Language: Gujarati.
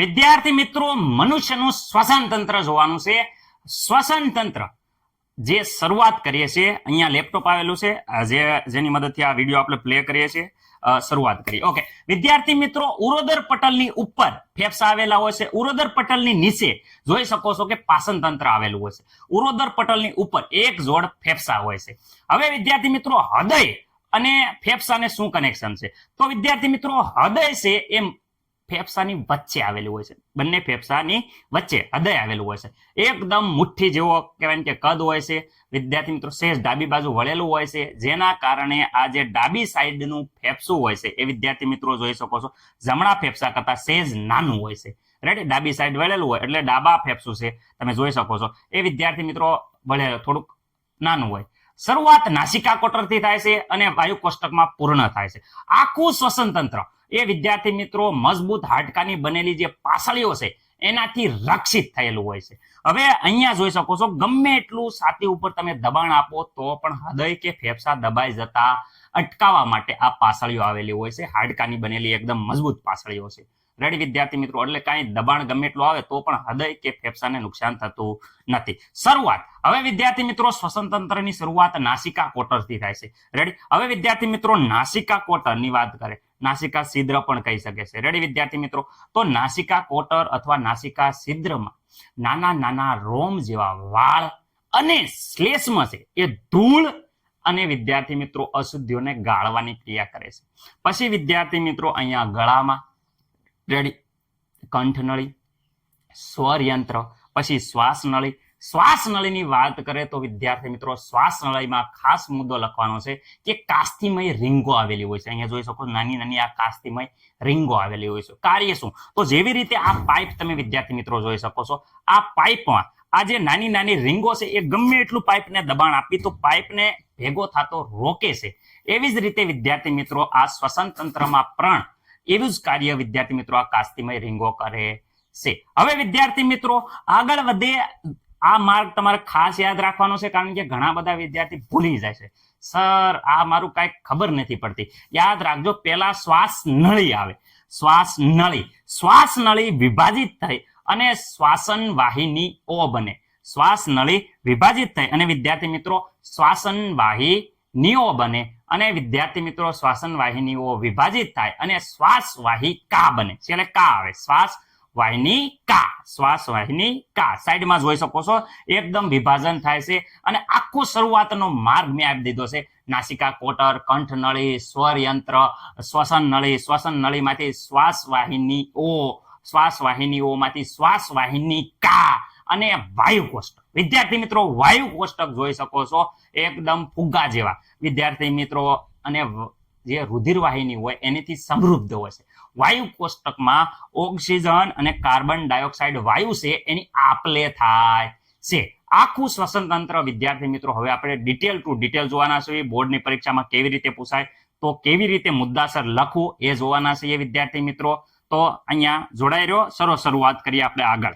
વિદ્યાર્થી મિત્રો, મનુષ્યનું શ્વસન તંત્ર જોવાનું છે. શ્વસન તંત્ર જે શરૂઆત કરીએ છીએ, અહીંયા લેપટોપ આવેલું છે જેની મદદથી આ વિડીયો આપણે પ્લે કરીએ છીએ. શરૂઆત કરીએ. ઓકે વિદ્યાર્થી મિત્રો, ઉરોદર પટલની ઉપર ફેફસા આવેલા હોય છે. ઉરોદર પટલની નીચે જોઈ શકો છો કે પાચન તંત્ર આવેલું હોય છે. ઉરોદર પટલની ઉપર એક જોડ ફેફસા હોય છે. હવે વિદ્યાર્થી મિત્રો, હૃદય અને ફેફસાને શું કનેક્શન છે? તો વિદ્યાર્થી મિત્રો, હૃદય છે એમ ફેફસાની વચ્ચે આવેલું હોય છે. બંને ફેફસાની વચ્ચે હૃદય આવેલું હોય છે. એકદમ મુઠ્ઠી જેવો કહેવાય કે કદ હોય છે. વિદ્યાર્થી મિત્રો, સહેજ ડાબી બાજુ વળેલું હોય છે, જેના કારણે આ જે ડાબી સાઈડનું ફેફસું હોય છે એ વિદ્યાર્થી મિત્રો જોઈ શકો છો જમણા ફેફસા કરતા સહેજ નાનું હોય છે. રેડી, ડાબી સાઈડ વળેલું હોય એટલે ડાબા ફેફસું છે, તમે જોઈ શકો છો એ વિદ્યાર્થી મિત્રો વળે થોડુંક નાનું હોય. શરૂઆત નાસિકા કોટરથી થાય છે અને વાયુ કોષ્ટકમાં પૂર્ણ થાય છે. આખું શ્વસન તંત્ર એ વિદ્યાર્થી મિત્રો મજબૂત હાડકાની બનેલી જે પાસળીઓ છે એનાથી રક્ષિત થયેલું હોય છે. હવે અહીંયા જોઈ શકો છો ગમે એટલું છાતી ઉપર તમે દબાણ આપો તો પણ હૃદય કે ફેફસા દબાઈ જતા અટકાવવા માટે આ પાસળીઓ આવેલી હોય છે. હાડકાની બનેલી એકદમ મજબૂત પાસળીઓ છે. રેડી વિદ્યાર્થી મિત્રો, એટલે કાંઈ દબાણ ગમે એટલું આવે તો પણ હૃદય કે ફેફસાને નુકસાન થતું નથી. શરૂઆત હવે વિદ્યાર્થી મિત્રો, શ્વસન તંત્રની શરૂઆત નાસિકા કોટરથી થાય છે. રેડી, હવે વિદ્યાર્થી મિત્રો નાસિકા કોટરની વાત કરે, નાસિકા છિદ્ર પણ કહી શકે છે. રેડી વિદ્યાર્થી મિત્રો, તો નાસિકા કોટર અથવા નાસિકા છિદ્રમાં નાના નાના રોમ જેવા વાળ અને શ્લેષ્મ છે એ ધૂળ અને વિદ્યાર્થી મિત્રો અશુદ્ધિઓને ગાળવાની ક્રિયા કરે છે. પછી વિદ્યાર્થી મિત્રો અહીંયા ગળામાં રેડી કંઠનળી, સ્વરયંત્ર, પછી શ્વાસનળી. શ્વાસનળીની વાત કરે તો વિદ્યાર્થી મિત્રો શ્વાસનળીમાં ખાસ મુદ્દો લખવાનો છે કે કાસ્થિમય રીંગો આવેલી હોય છે. અહીંયા જોઈ શકો નાની નાની આ કાસ્થિમય રીંગો આવેલી હોય છે. કાર્ય શું? તો જેવી રીતે આ પાઇપ તમે વિદ્યાર્થી મિત્રો જોઈ શકો છો, આ પાઇપમાં આ જે નાની નાની રીંગો છે એ ગમે એટલું પાઇપને દબાણ આપી તો પાઇપને ભેગો થતો રોકે છે. એવી જ રીતે વિદ્યાર્થી મિત્રો આ શ્વસન તંત્રમાં પણ એવું જ કાર્ય વિદ્યાર્થી મિત્રો આ કાસ્થિમય રીંગો કરે છે. હવે વિદ્યાર્થી મિત્રો આગળ વધે, આ માર્ગ તમારે ખાસ યાદ રાખવાનો છે કારણ કે ઘણા બધા વિદ્યાર્થી ભૂલી જાય છે. સર આ મારું કઈ ખબર નથી પડતી. યાદ રાખજો, પહેલા શ્વાસ નળી આવે. શ્વાસ નળી, શ્વાસ નળી વિભાજિત થઈ અને શ્વાસન વાહિનીઓ બને. શ્વાસ નળી વિભાજિત થઈ અને વિદ્યાર્થી મિત્રો શ્વાસન વાહિનીઓ બને અને વિદ્યાર્થી મિત્રો શ્વાસન વાહિનીઓ વિભાજિત થાય અને શ્વાસ વાહિકા બને. એટલે કા આવે, શ્વાસ વાહિનીકા, શ્વાસ વાહિનીકા. સાઈડમાં જોઈ શકો છો એકદમ વિભાજન થાય છે અને આખો શરૂઆતનો માર્ગ મેં આપી દીધો છે. નાસિકા કોટર, કંઠનળી, સ્વરયંત્ર, શ્વસન નળી, શ્વસન નળીમાંથી શ્વાસ વાહિનીઓ, શ્વાસ વાહિનીઓમાંથી શ્વાસ વાહિનીકા અને વાયુ કોષ્ટક. વિદ્યાર્થી મિત્રો વાયુ કોષ્ટક જોઈ શકો છો એકદમ ફુગ્ગા જેવા વિદ્યાર્થી મિત્રો, અને જે રુધિર વાહિની હોય એનાથી સમૃદ્ધ હોય છે. વાયુ કોષ્ટકમાં ઓક્સિજન અને કાર્બન ડાયોક્સાઇડ વાયુ છે એની આપલે થાય છે. આખું શ્વસન તંત્ર વિદ્યાર્થી મિત્રો હવે આપણે ડિટેલ ટુ ડિટેલ જોવાના છે. બોર્ડની પરીક્ષામાં કેવી રીતે પૂછાય, તો કેવી રીતે મુદ્દાસર લખવું એ જોવાના છે વિદ્યાર્થી મિત્રો. તો અહીંયા જોડાઈ રહ્યો. શરૂઆત કરીએ આપણે આગળ.